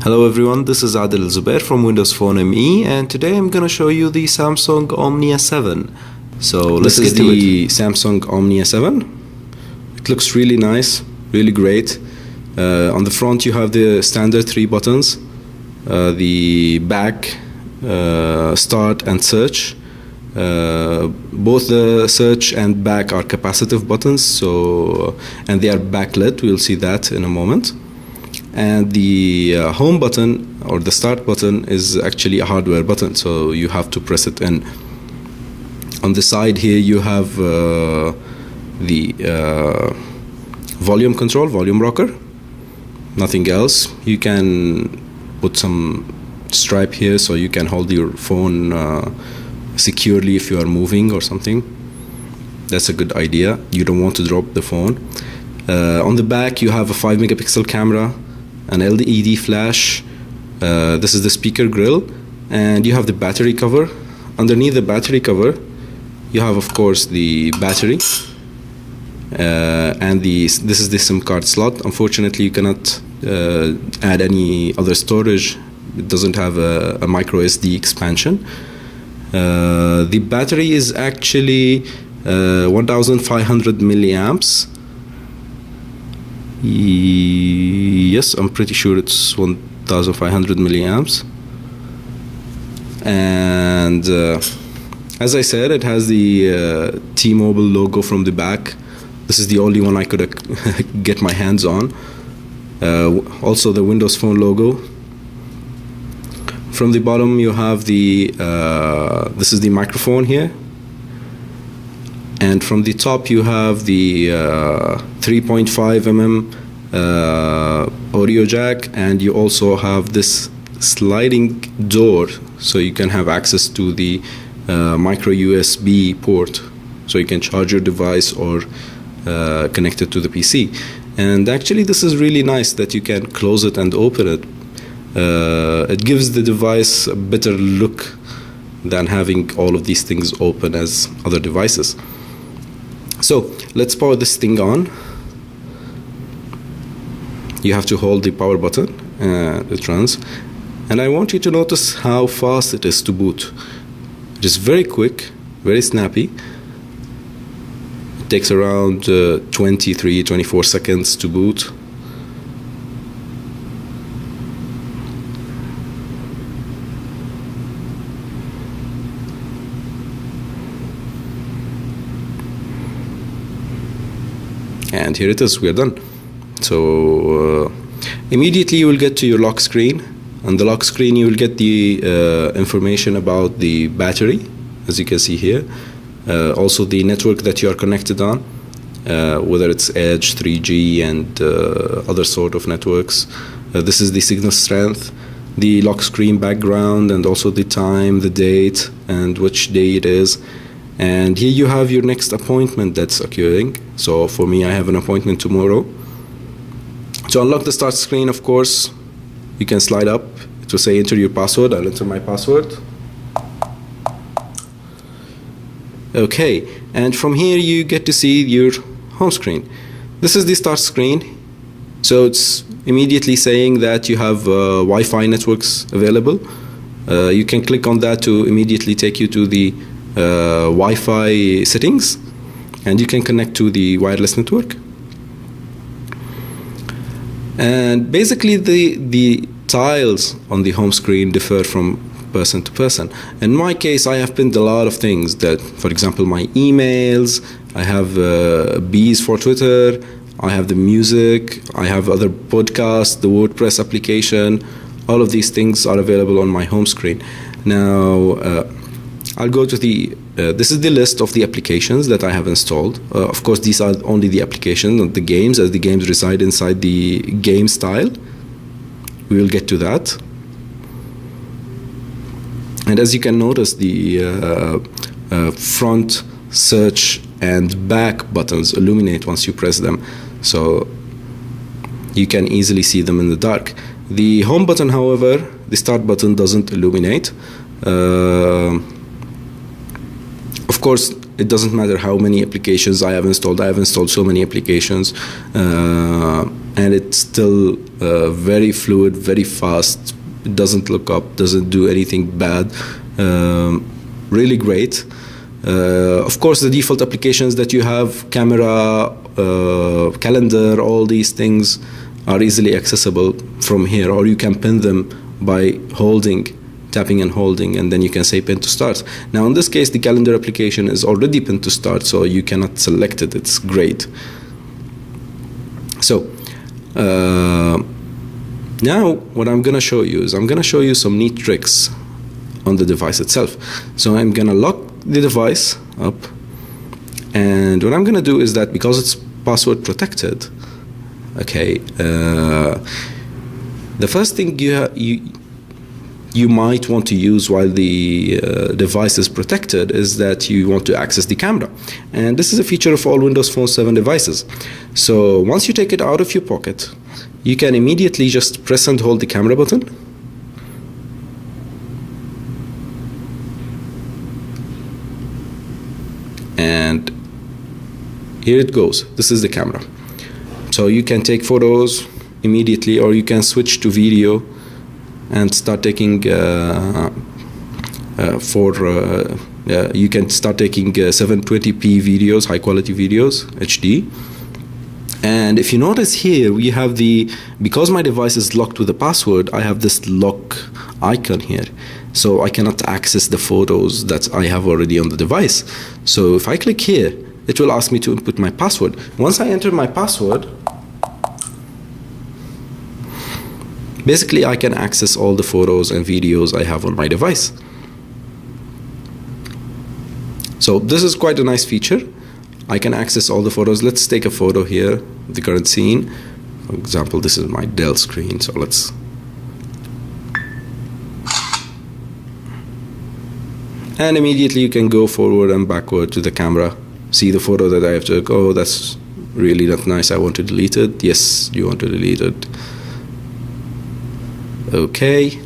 Hello everyone, this is Adil Zubair from Windows Phone ME, and today I'm going to show you the Samsung Omnia 7. So let's get to it. This is the Samsung Omnia 7. It looks really nice, really great. On the front you have the standard 3 buttons, the back, start and search. Both the search and back are capacitive buttons, and they are backlit. We'll see that in a moment. And the home button or the start button is actually a hardware button, so you have to press it in. On the side here you have the volume control, volume rocker, nothing else. You can put some strap here so you can hold your phone securely if you are moving or something. That's a good idea. You don't want to drop the phone. On the back you have a 5 megapixel camera, an LED flash, this is the speaker grill, and you have the battery cover. Underneath the battery cover you have of course the battery, and this is the SIM card slot. Unfortunately you cannot add any other storage. It doesn't have a micro SD expansion. The battery is actually 1500 milliamps. Yes, I'm pretty sure it's 1500 milliamps. And as I said, it has the T-Mobile logo from the back. This is the only one I could get my hands on. Also the Windows Phone logo. From the bottom you have the this is the microphone here. And from the top you have the 3.5 mm audio jack, and you also have this sliding door so you can have access to the micro USB port, so you can charge your device or connect it to the PC. And actually this is really nice that you can close it and open it. It gives the device a better look than having all of these things open as other devices. So let's power this thing on. You have to hold the power button and it runs. And I want you to notice how fast it is to boot. It is very quick, very snappy. It takes around 24 seconds to boot. And here it is, we are done. So immediately you will get to your lock screen. On the lock screen you will get the information about the battery, as you can see here. Also the network that you are connected on, whether it's Edge, 3G and other sort of networks. This is the signal strength, the lock screen background, and also the time, the date, and which day it is. And here you have your next appointment that's occurring. So for me, I have an appointment tomorrow. To unlock the start screen, of course, you can slide up. It will say enter your password. I'll enter my password. Okay, and from here you get to see your home screen. This is the start screen. So it's immediately saying that you have Wi-Fi networks available. You can click on that to immediately take you to the Wi-Fi settings, and you can connect to the wireless network. And basically the tiles on the home screen differ from person to person. In my case, I have pinned a lot of things that, for example, my emails, I have bees for Twitter, I have the music, I have other podcasts, the WordPress application. All of these things are available on my home screen. Now I'll go to the this is the list of the applications that I have installed. Of course, these are only the applications, not the games, as the games reside inside the game style. We will get to that. And as you can notice, the front, search, and back buttons illuminate once you press them, so you can easily see them in the dark. The home button, however, the start button doesn't illuminate. Of course, it doesn't matter how many applications I have installed. I have installed so many applications, and it still very fluid, very fast. It doesn't look up, doesn't do anything bad. Really great. Of course, the default applications that you have, camera, calendar, all these things are easily accessible from here, or you can pin them by tapping and holding, and then you can say pin to start. Now in this case, the calendar application is already pinned to start, so you cannot select it. It's great. So now what I'm going to show you is I'm going to show you some neat tricks on the device itself. So I'm going to lock the device up, and what I'm going to do is that because it's password protected, okay, the first thing you might want to use while the device is protected is that you want to access the camera. And this is a feature of all Windows Phone 7 devices. So once you take it out of your pocket, you can immediately just press and hold the camera button. And here it goes. This is the camera. So you can take photos immediately, or you can switch to video and start taking you can start taking 720p videos, high quality videos, HD. And if you notice here, we have because my device is locked with a password, I have this lock icon here. So I cannot access the photos that I have already on the device. So if I click here, it will ask me to input my password. Once I enter my password, basically I can access all the photos and videos I have on my device. So this is quite a nice feature. I can access all the photos. Let's take a photo here, the current scene. For example, this is my Dell screen, so let's... And immediately you can go forward and backward to the camera. See the photo that I have took. Oh, that's really not nice. I want to delete it. Yes, you want to delete it. Okay.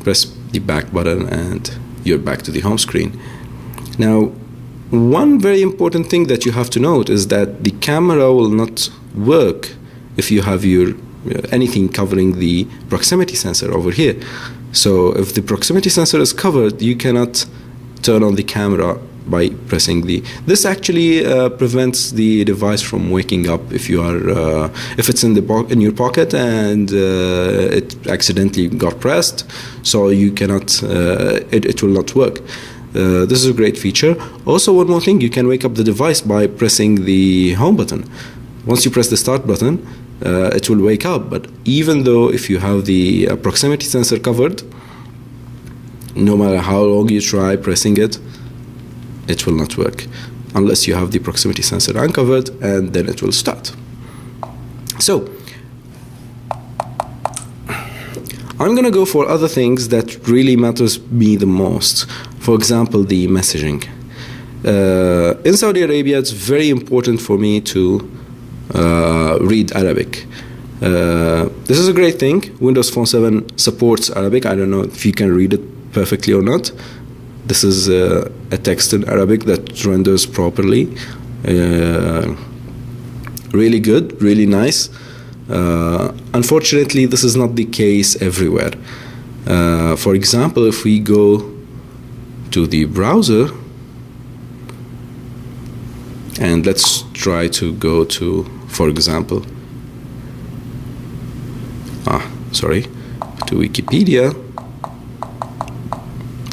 Press the back button and you're back to the home screen. Now, one very important thing that you have to note is that the camera will not work if you have anything covering the proximity sensor over here. So if the proximity sensor is covered, you cannot turn on the camera by pressing this actually prevents the device from waking up if you are if it's in your pocket and it accidentally got pressed, so you cannot it will not work. This is a great feature. Also, one more thing, you can wake up the device by pressing the home button. Once you press the start button, it will wake up, but even though if you have the proximity sensor covered, no matter how long you try pressing it, it will not work unless you have the proximity sensor uncovered, and then it will start. So I'm gonna go for other things that really matters me the most. For example, the messaging. In Saudi Arabia, it's very important for me to read Arabic. This is a great thing. Windows Phone 7 supports Arabic. I don't know if you can read it perfectly or not. This is a text in Arabic that renders properly. Really good, really nice. Unfortunately, this is not the case everywhere. For example, if we go to the browser, and let's try to go to, for example, to Wikipedia.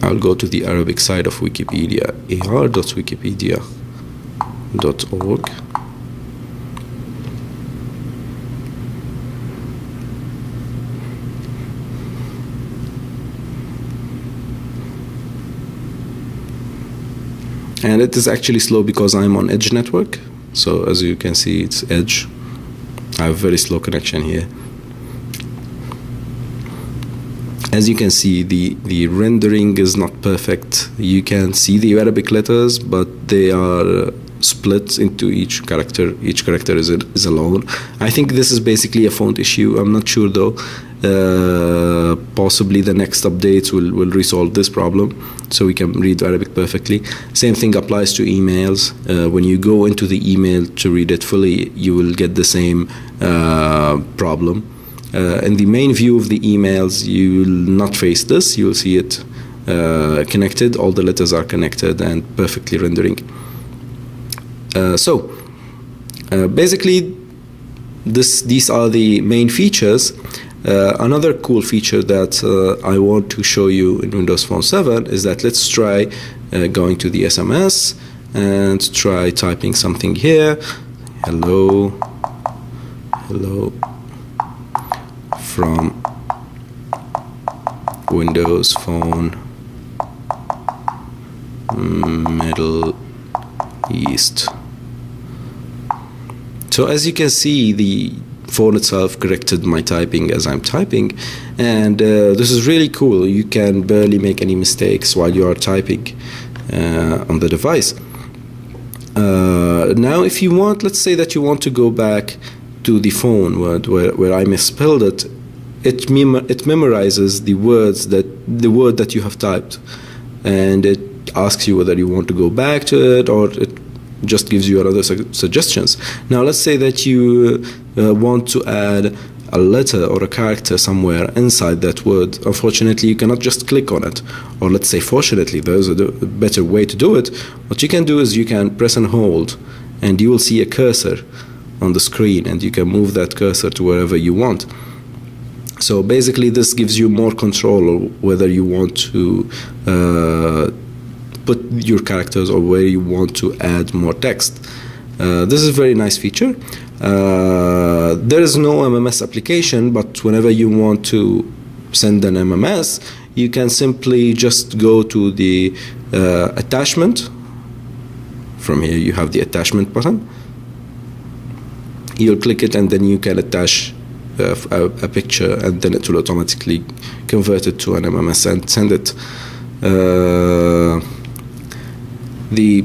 I'll go to the Arabic side of Wikipedia, ar.wikipedia.org. And it is actually slow because I'm on Edge network. So as you can see, it's Edge. I have very slow connection here. As you can see, the rendering is not perfect. You can see the Arabic letters, but they are split into each character. Each character is alone. I think this is basically a font issue. I'm not sure though. Possibly the next updates will resolve this problem, so we can read Arabic perfectly. Same thing applies to emails. When you go into the email to read it fully, you will get the same problem. in the main view of the emails, you will not face this. You will see it connected. All the letters are connected and perfectly rendering. Basically, these are the main features. Another cool feature that I want to show you in Windows Phone 7 is that let's try going to the SMS and try typing something here. Hello from Windows Phone Middle East. So as you can see, the phone itself corrected my typing as I'm typing, and this is really cool. You can barely make any mistakes while you are typing on the device. Now if you want, let's say that you want to go back to the phone where I misspelled it, it memorizes the word that you have typed, and it asks you whether you want to go back to it, or it just gives you other suggestions. Now let's say that you want to add a letter or a character somewhere inside that word. Unfortunately, you cannot just click on it, or let's say fortunately, there's a better way to do it. What you can do is you can press and hold, and you will see a cursor on the screen, and you can move that cursor to wherever you want. So basically this gives you more control of whether you want to put your characters or where you want to add more text. This is a very nice feature. There is no MMS application, but whenever you want to send an MMS, you can simply just go to the attachment. From here you have the attachment button. You'll click it, and then you can attach a picture, and then it will automatically convert it to an MMS and send it. The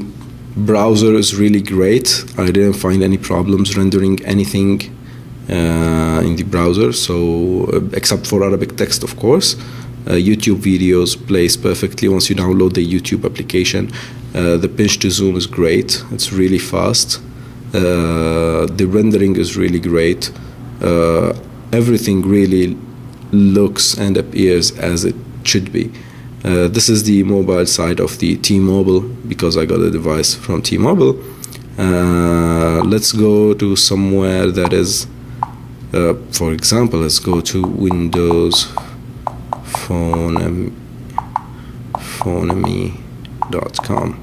browser is really great. I didn't find any problems rendering anything in the browser, so except for Arabic text, of course. YouTube videos plays perfectly once you download the YouTube application. The pinch to zoom is great. It's really fast. The rendering is really great. Everything really looks and appears as it should be. This is the mobile side of the T-Mobile, because I got a device from T-Mobile. Let's go to somewhere that is, for example, let's go to Windows phoneme.com.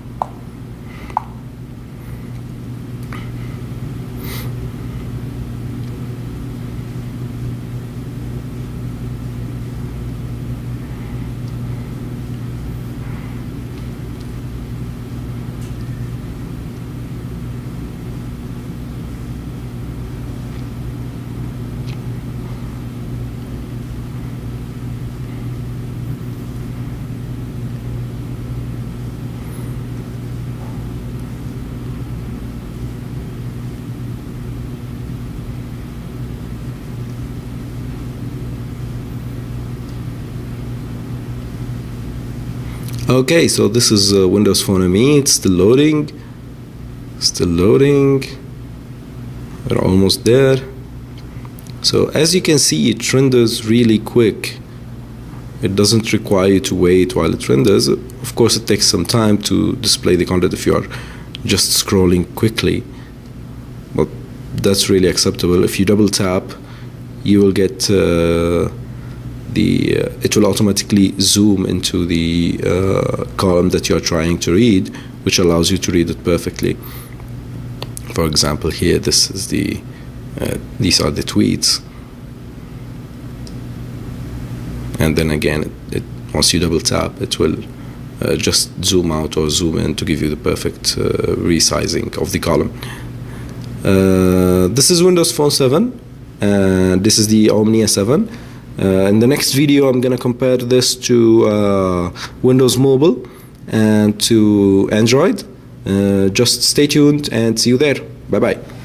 Okay, so this is Windows Phone ME. It's still loading. We're almost there. So as you can see, it renders really quick. It doesn't require you to wait while it renders. Of course, it takes some time to display the content if you are just scrolling quickly, but that's really acceptable. If you double tap, you will get it will automatically zoom into the column that you're trying to read, which allows you to read it perfectly. For example, here, this is these are the tweets, and then again, once you double tap, it will just zoom out or zoom in to give you the perfect resizing of the column. This is Windows Phone 7, and this is the Omnia 7. In the next video, I'm going to compare this to Windows Mobile and to Android. Just stay tuned and see you there. Bye-bye.